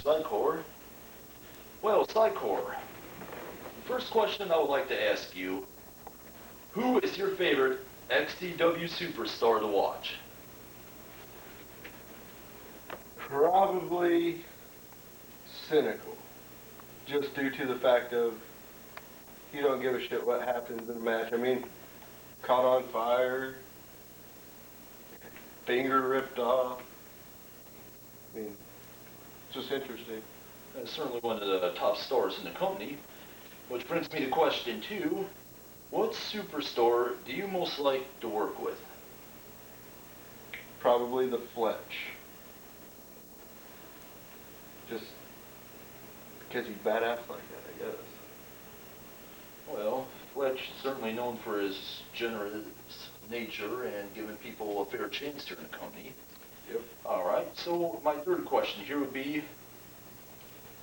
Psycore. Well, Psycore, first question I would like to ask you, who is your favorite XCW superstar to watch? Probably cynical, just due to the fact of he don't give a shit what happens in a match. I mean, caught on fire, finger ripped off. I mean, it's just interesting. That's certainly one of the top stars in the company, which brings me to question 2. What superstar do you most like to work with? Probably the Fletch. Just because he's badass like that, I guess. Well, Fletch is certainly known for his generous nature and giving people a fair chance here in the company. Yep. All right, so my third question here would be,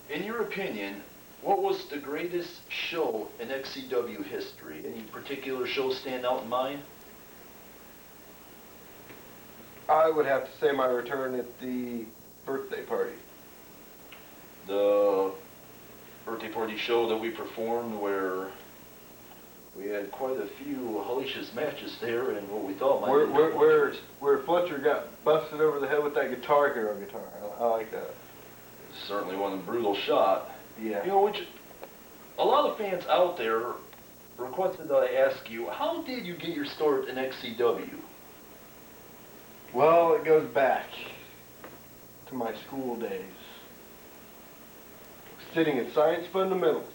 in your opinion, what was the greatest show in XCW history? Any particular show stand out in mind? I would have to say my return at the birthday party. The birthday party show that we performed where we had quite a few hellacious matches there and what we thought might be where Fletcher got busted over the head with that Guitar Hero guitar. I like that. Certainly one brutal shot. Yeah. You know, which a lot of fans out there requested that I ask you, how did you get your start in XCW? Well, it goes back to my school days. Sitting in Science Fundamentals.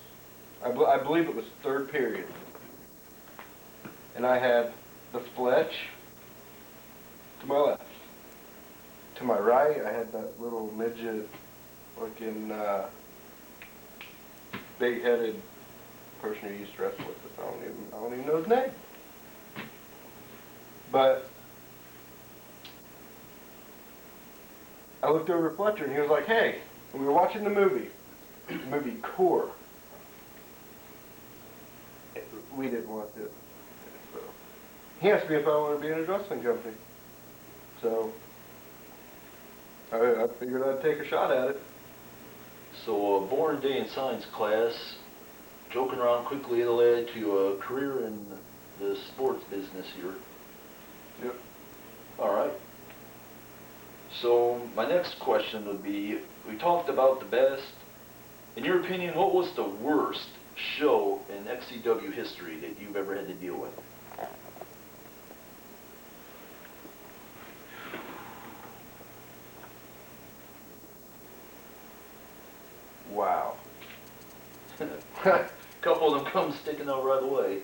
I believe it was 3rd period. And I had the Fletch to my left. To my right, I had that little midget looking big-headed person who used to wrestle with us. I don't even know his name. But I looked over at Fletcher and he was like, hey, we were watching the movie Core. We didn't watch it. So he asked me if I wanted to be in a wrestling company. So I figured I'd take a shot at it. So a born day in science class, joking around quickly led to a career in the sports business here. Yep. All right. So my next question would be, we talked about the best. In your opinion, what was the worst show in XCW history that you've ever had to deal with? Wow. A couple of them come sticking out right away.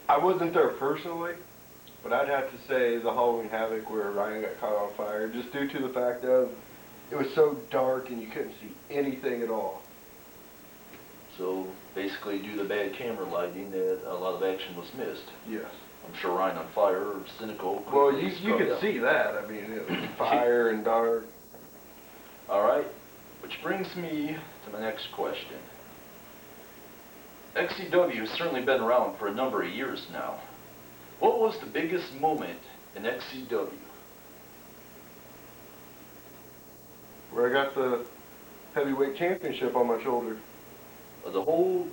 I wasn't there personally, but I'd have to say the Halloween Havoc where Ryan got caught on fire, just due to the fact of it was so dark and you couldn't see anything at all. So basically due to the bad camera lighting that a lot of action was missed. Yes. I'm sure Ryan on fire or cynical. Well, you could see that. I mean, it was fire and dark. All right, which brings me to my next question. XCW has certainly been around for a number of years now. What was the biggest moment in XCW? Where I got the heavyweight championship on my shoulder. Of the whole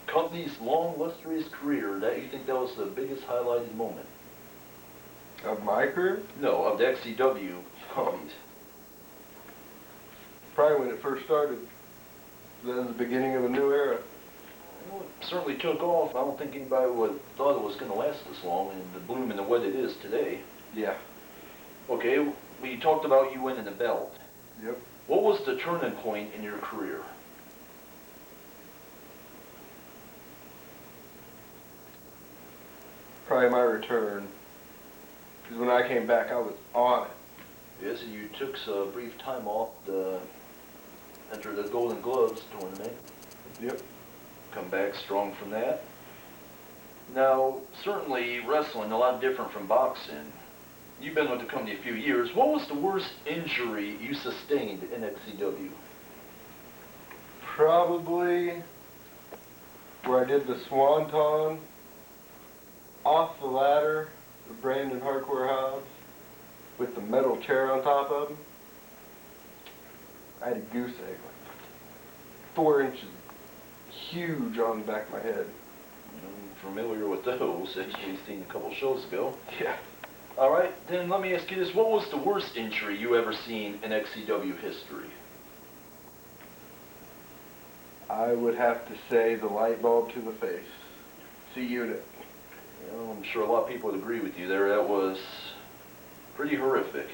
company's long, illustrious career, that you think that was the biggest highlighted moment? Of my career? No, of the XCW companies. Probably when it first started. That was the beginning of a new era. Well, it certainly took off. I don't think anybody would thought it was going to last this long and the bloom into what it is today. Yeah. Okay, we talked about you winning the belt. Yep. What was the turning point in your career? Probably my return. Because when I came back, I was on it. Yes, and you took a brief time off to enter the Golden Gloves tournament. Yep. Come back strong from that. Now, certainly wrestling a lot different from boxing. You've been with the company a few years. What was the worst injury you sustained in XCW? Probably where I did the swanton off the ladder of Brandon Hardcore Hobbs with the metal chair on top of him. I had a goose egg, like 4 inches, huge on the back of my head. I'm familiar with those, as we've seen a couple shows ago. Yeah. All right, then let me ask you this. What was the worst injury you ever seen in XCW history? I would have to say the light bulb to the face. C-unit. Well, I'm sure a lot of people would agree with you there. That was pretty horrific.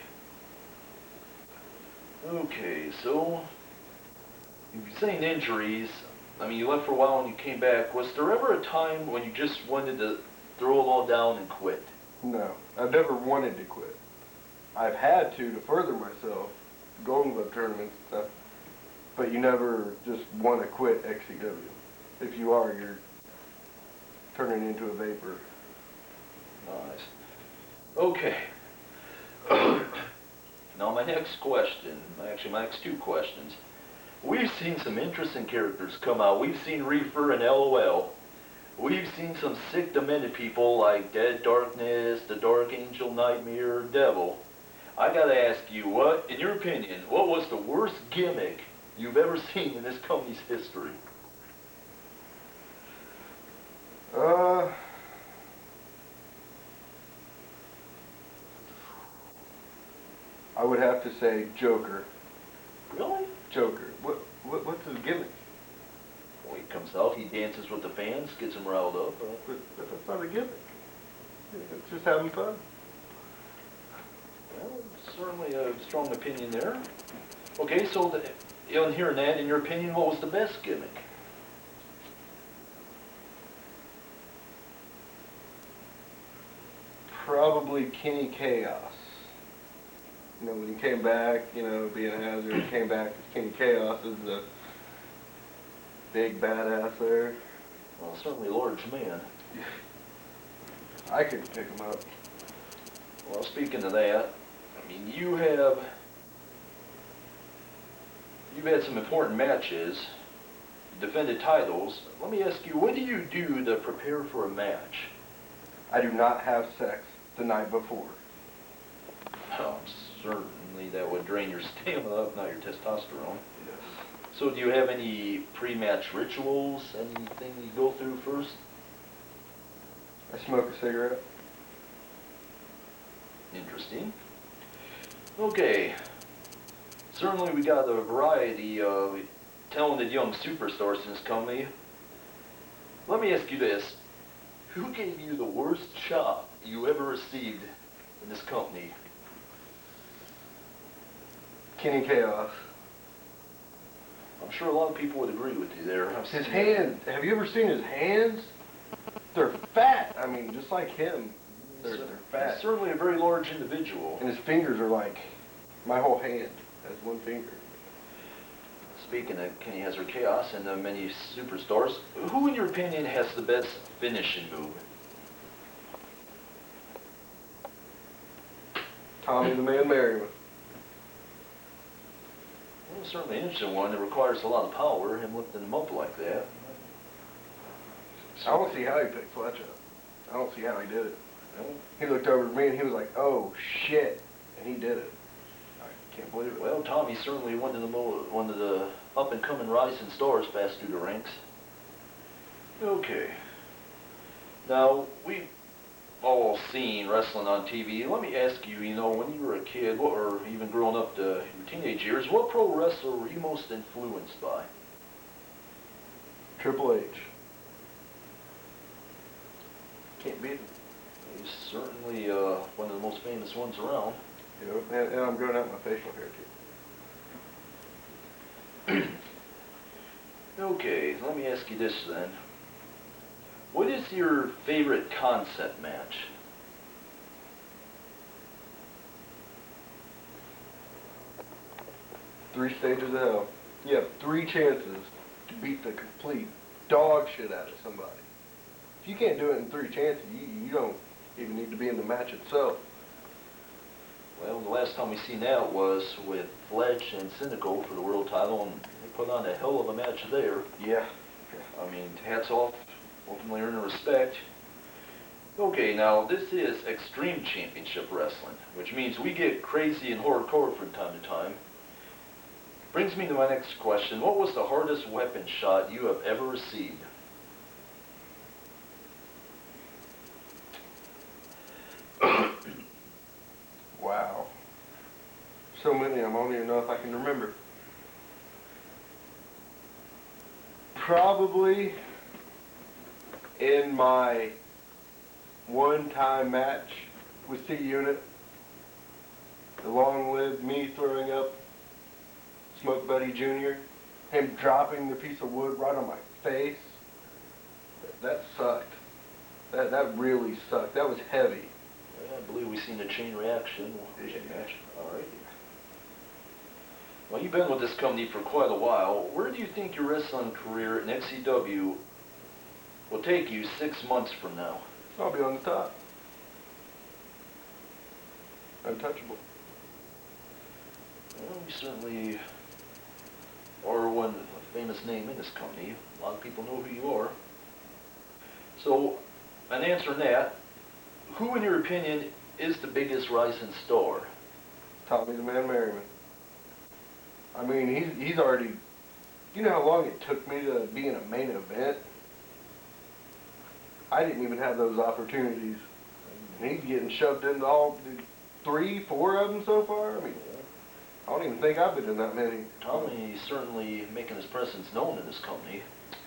Okay, so you've seen injuries. I mean, you left for a while and you came back. Was there ever a time when you just wanted to throw it all down and quit? No, I've never wanted to quit. I've had to further myself, Golden Glove tournaments and stuff, but you never just want to quit XCW. If you are, you're turning into a vapor. Nice. Okay. Now my next question, actually my next 2 questions. We've seen some interesting characters come out. We've seen Reefer and LOL. We've seen some sick, demented people like Dead Darkness, the Dark Angel, Nightmare, Devil. I gotta ask you, what, in your opinion, what was the worst gimmick you've ever seen in this company's history? I would have to say Joker. Really? Joker. What's his gimmick? Well, he comes out, he dances with the fans, gets them riled up. But that's not a gimmick. It's just having fun. Well, certainly a strong opinion there. Okay, so in hearing that, in your opinion, what was the best gimmick? Probably Kenny Chaos. You know, when he came back, you know, being a hazard, he came back as Kenny Chaos as the big badass there. Well, certainly a large man. I couldn't pick him up. Well, speaking of that, I mean, you've had some important matches, defended titles. Let me ask you, what do you do to prepare for a match? I do not have sex the night before. Oh, certainly that would drain your stamina, if not your testosterone. Yes. So do you have any pre-match rituals, anything you go through first? I smoke a cigarette. Interesting. Okay. Certainly we got a variety of talented young superstars in this company. Let me ask you this. Who gave you the worst chop you ever received in this company? Kenny Chaos. I'm sure a lot of people would agree with you there. His hands. Have you ever seen his hands? They're fat. I mean, just like him. They're fat. He's certainly a very large individual. And his fingers are like my whole hand. That's one finger. Speaking of Kenny Hazard Chaos and the many superstars, who in your opinion has the best finishing move? Tommy the Man Merriman. Well, certainly an interesting one. It requires a lot of power, him lifting him up like that. I don't see how he picked Fletch up. I don't see how he did it. He looked over at me and he was like, "Oh shit," and he did it. I can't believe it. Well, Tommy's certainly one of the up-and-coming rising stars passed through the ranks. Okay. Now, we've all seen wrestling on TV. Let me ask you, you know, when you were a kid, or even growing up to your teenage years, what pro wrestler were you most influenced by? Triple H. Can't beat him. He's certainly one of the most famous ones around. You know, and I'm growing out my facial hair too. Okay, let me ask you this then. What is your favorite concept match? Three stages of hell. You have 3 chances to beat the complete dog shit out of somebody. If you can't do it in 3 chances, you don't even need to be in the match itself. Well, the last time we seen that was with Fletch and Cynical for the world title, and they put on a hell of a match there. Yeah. I mean, hats off, ultimately earning respect. Okay, now this is Extreme Championship Wrestling, which means we get crazy and hardcore from time to time. Brings me to my next question. What was the hardest weapon shot you have ever received? Wow. So many, I don't even know if I can remember. Probably in my one-time match with C-Unit, the long-lived me throwing up Smoke Buddy Jr., him dropping the piece of wood right on my face, that sucked. That really sucked. That was heavy. Yeah, I believe we've seen a chain reaction. Match. All right. Well, you've been with this company for quite a while. Where do you think your wrestling career in XCW will take you 6 months from now? I'll be on the top. Untouchable. Well, you certainly are one famous name in this company. A lot of people know who you are. So, in answering that, who, in your opinion, is the biggest rising star? Tommy the Man Merriman. I mean, he's already... You know how long it took me to be in a main event? I didn't even have those opportunities. And he's getting shoved into all 3, 4 of them so far. I mean, I don't even think I've been in that many. Tommy's certainly making his presence known in this company.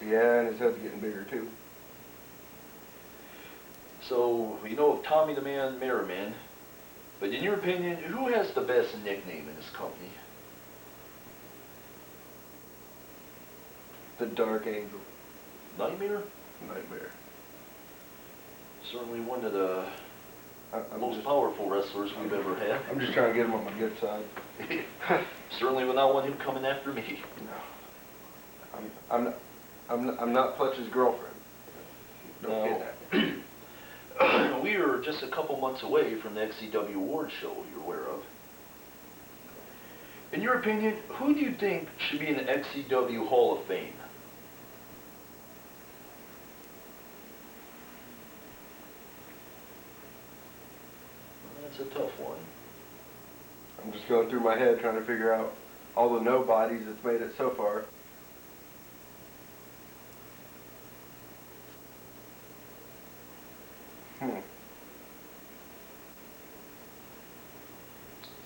Yeah, and his head's getting bigger too. So, you know of Tommy the Man Merriman, but in your opinion, who has the best nickname in this company? The Dark Angel. Nightmare? Nightmare. Certainly one of the I'm most just, powerful wrestlers we've ever had. I'm just trying to get him on my good side. Certainly would not want him coming after me. No. I'm not Fletcher's girlfriend. Don't No. get that. We are just a couple months away from the XCW award show you're aware of. In your opinion, who do you think should be in the XCW Hall of Fame? That's a tough one. I'm just going through my head trying to figure out all the nobodies that's made it so far.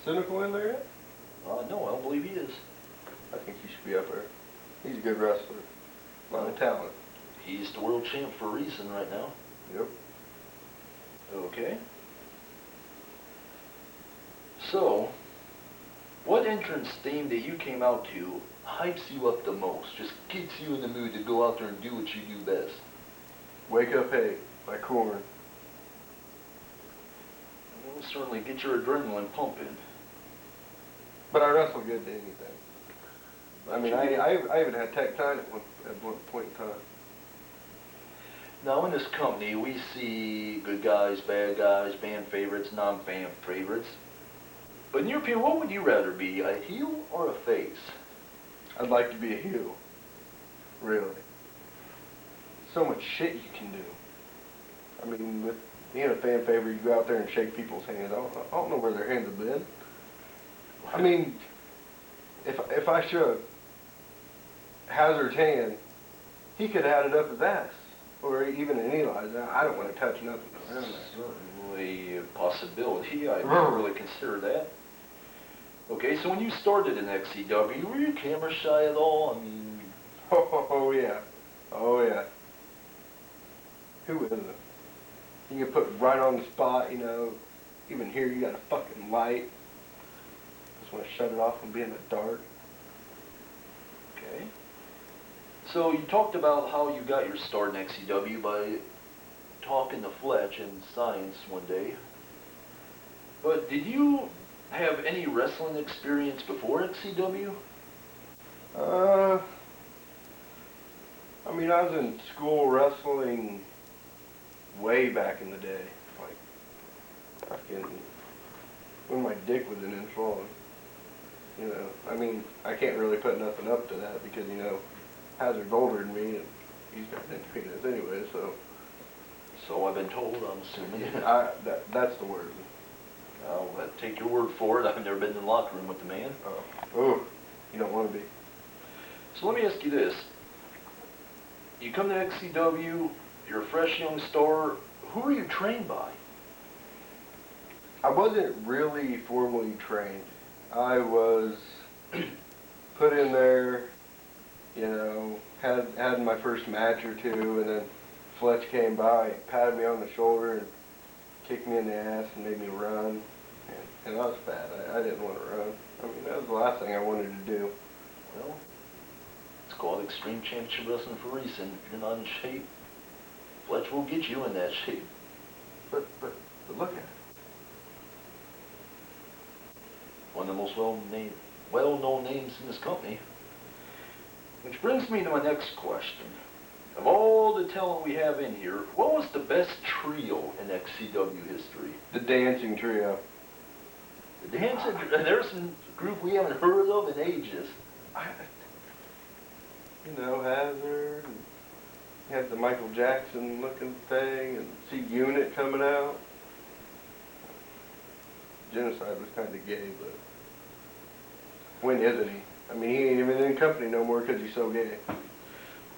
Cynical in there yet? No, I don't believe he is. I think he should be up there. He's a good wrestler. A lot of talent. He's the world champ for a reason right now. Yep. Okay. So, what entrance theme that you came out to hypes you up the most? Just gets you in the mood to go out there and do what you do best? Wake Up Hey by Korn. It'll certainly get your adrenaline pumping. But I wrestle good to anything. I mean, I even had tech time at one point in time. Now in this company, we see good guys, bad guys, fan favorites, non-fan favorites. But in your opinion, what would you rather be, a heel or a face? I'd like to be a heel. Really. So much shit you can do. I mean, with being a fan favorite, you go out there and shake people's hands. I don't know where their hands have been. I mean, if I shook Hazard's hand, he could have had it up his ass. Or even in Eli's. I don't want to touch nothing around that. Certainly a possibility. I never really considered that. Okay, so when you started in XCW, were you camera shy at all? I mean... Oh yeah. Oh yeah. Who isn't? You get put right on the spot, you know. Even here you got a fucking light. Just want to shut it off and be in the dark. Okay. So you talked about how you got your start in XCW by talking to Fletch in Science one day. But did you have any wrestling experience before XCW? I mean, I was in school wrestling way back in the day. Like, fucking, when my dick was an inch long. You know, I mean, I can't really put nothing up to that because, you know, Hazard's older than me, and he's got an inch penis anyway, so. So I've been told, I'm assuming. That's the word. I'll take your word for it. I've never been in the locker room with the man. Oh, you don't want to be. So let me ask you this. You come to XCW, you're a fresh young star. Who are you trained by? I wasn't really formally trained. I was put in there, you know, had my first match or two, and then Fletch came by, patted me on the shoulder, and kicked me in the ass and made me run. And I was fat. I didn't want to run. I mean, that was the last thing I wanted to do. Well, it's called Extreme Championship Wrestling for a reason. If you're not in shape, Fletch will get you in that shape. But look at it. One of the most well-known names in this company. Which brings me to my next question. Of all the talent we have in here, what was the best trio in XCW history? The dancing trio. The dancing, there's a group we haven't heard of in ages. You know, Hazard, and you had the Michael Jackson looking thing, and see Unit coming out. Genocide was kind of gay, but when isn't he? I mean, he ain't even in company no more because he's so gay.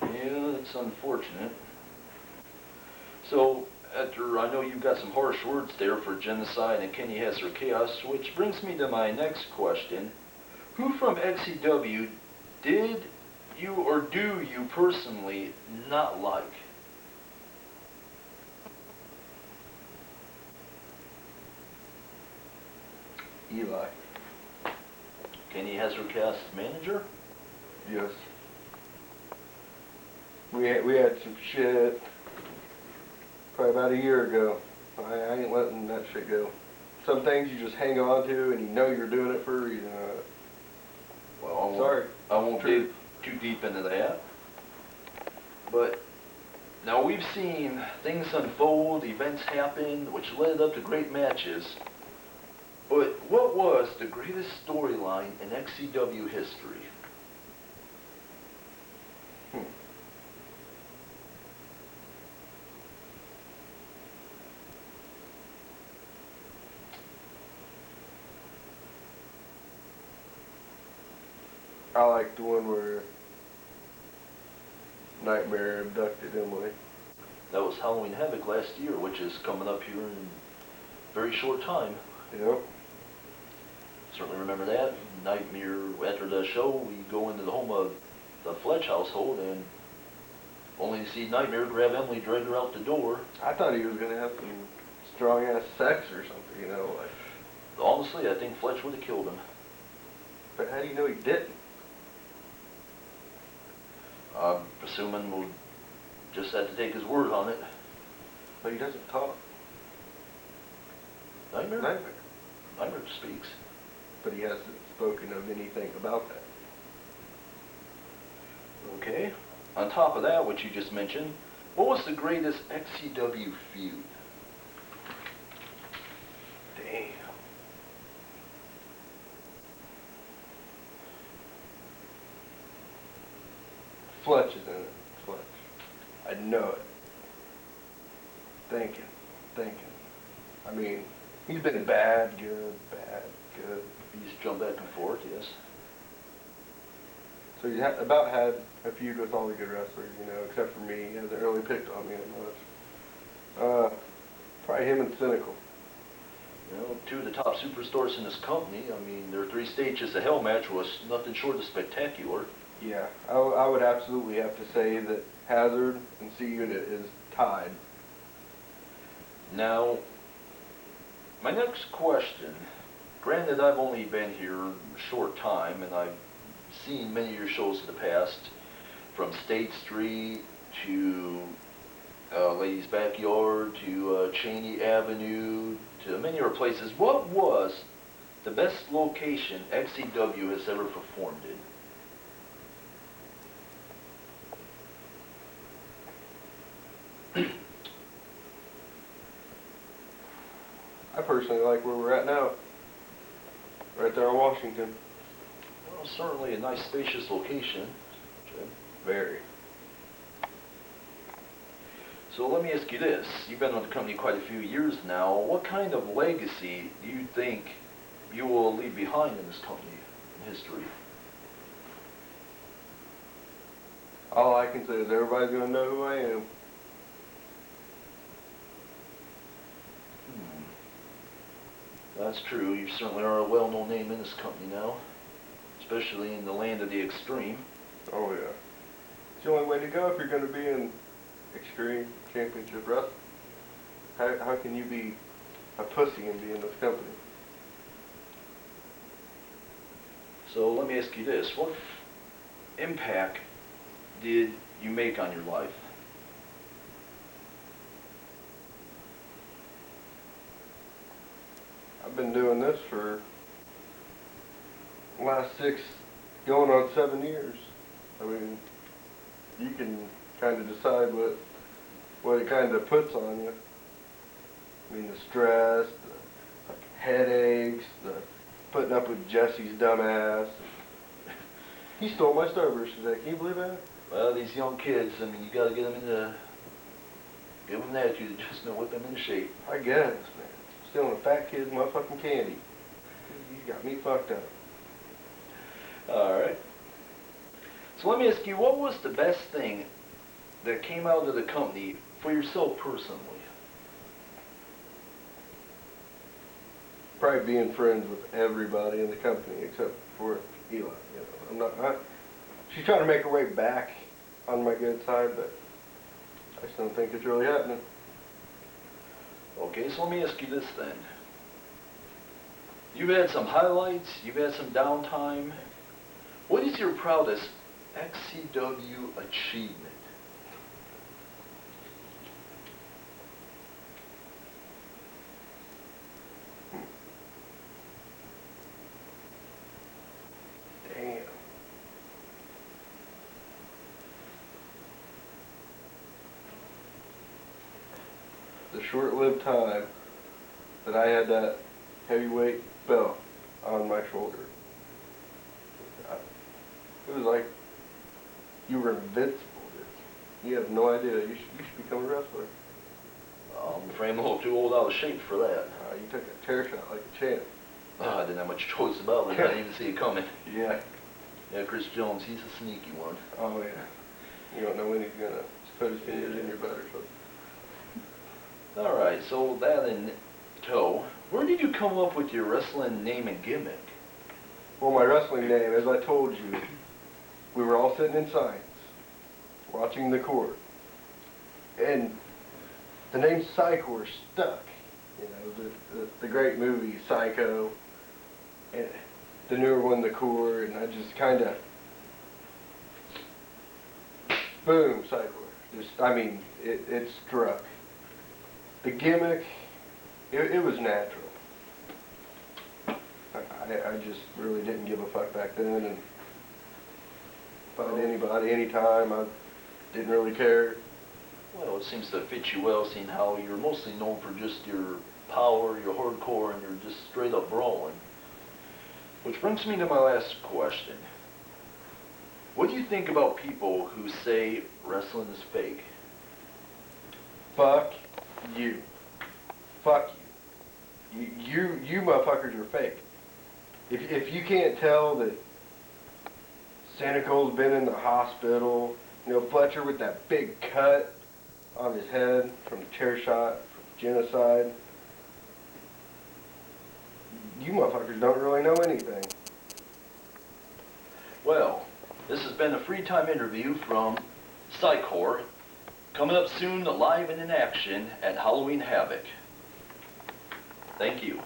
Yeah, that's unfortunate. So, I know you've got some harsh words there for Genocide and Kenny has her chaos, which brings me to my next question. Who from XCW did you or do you personally not like? Eli. Kenny has her chaos manager? Yes. We had some shit probably about a year ago. I ain't letting that shit go. Some things you just hang on to and you know you're doing it for a reason. Well, sorry. I won't dig too deep into that. But now we've seen things unfold, events happen, which led up to great matches. But what was the greatest storyline in XCW history? I like the one where Nightmare abducted Emily. That was Halloween Havoc last year, which is coming up here in a very short time. Yep. Certainly remember that. Nightmare, after the show, we go into the home of the Fletch household and only to see Nightmare grab Emily, drag her out the door. I thought he was going to have some strong-ass sex or something, you know. Like. Honestly, I think Fletch would have killed him. But how do you know he didn't? I'm assuming we'll just have to take his word on it. But he doesn't talk. Nightmare? Nightmare. Nightmare speaks. But he hasn't spoken of anything about that. Okay. On top of that, what you just mentioned, what was the greatest XCW feud? Damn. Fletch is in it. Fletch. I know it. Thinking. I mean, he's been bad, good, bad, good. He's jumped back and forth, yes. So he's about had a feud with all the good wrestlers, you know, except for me. He hasn't really picked on me that much. Probably him and Cynical. You know, two of the top superstars in this company. I mean, their 3 stages of hell match was nothing short of spectacular. Yeah, I would absolutely have to say that Hazard and C-Unit is tied. Now, my next question, granted I've only been here a short time and I've seen many of your shows in the past, from State Street to Ladies Backyard to Cheney Avenue to many other places. What was the best location XCW has ever performed in? I personally like where we're at now. Right there in Washington. Well, certainly a nice spacious location. Very. So let me ask you this. You've been with the company quite a few years now. What kind of legacy do you think you will leave behind in this company in history? All I can say is everybody's gonna know who I am. That's true. You certainly are a well-known name in this company now, especially in the land of the extreme. Oh yeah. It's the only way to go if you're gonna be in Extreme Championship Wrestling. How can you be a pussy and be in this company? So let me ask you this. What impact did you make on your life? I've been doing this for the last 6, going on 7 years. I mean, you can kind of decide what it kind of puts on you. I mean, the stress, the headaches, the putting up with Jesse's dumb ass. He stole my Starburst today. Can you believe that? Well, these young kids, I mean, you gotta get them into, give them an attitude, just to whip them into shape. I guess, man. Stealing a fat kid's motherfucking candy. You got me fucked up. Alright. So let me ask you, what was the best thing that came out of the company for yourself personally? Probably being friends with everybody in the company except for Eli. You know, she's trying to make her way back on my good side, but I just don't think it's really happening. Okay, so let me ask you this then. You've had some highlights, you've had some downtime. What is your proudest XCW achievement? Damn. The short-lived time that I had that heavyweight belt on my shoulder. It was like you were invincible, dude. You have no idea. You should become a wrestler. I'm afraid I'm a little too old out of shape for that. You took a chair shot like a champ. I didn't have much choice about it. I didn't even see it coming. Yeah. Yeah, Chris Jones, he's a sneaky one. Oh, yeah. You don't know when he's gonna put his fingers in your butt or something. Alright, so that in tow, where did you come up with your wrestling name and gimmick? Well, my wrestling name, as I told you, we were all sitting in science, watching the court, and the name Psycore stuck. You know, the great movie Psycho, and the newer one, The Core, and I just kind of, boom, Psycore. Just, I mean, it struck. The gimmick, it was natural. I just really didn't give a fuck back then, and find anybody, anytime, I didn't really care. Well, it seems to fit you well, seeing how you're mostly known for just your power, your hardcore, and you're just straight up brawling. Which brings me to my last question. What do you think about people who say wrestling is fake? Fuck you. Fuck you. You motherfuckers are fake. If you can't tell that Sanicole's been in the hospital, you know, Fletcher with that big cut on his head from the chair shot, from genocide, you motherfuckers don't really know anything. Well, this has been a Freetime Interview from Psycore. Coming up soon, live and in action at Halloween Havoc. Thank you.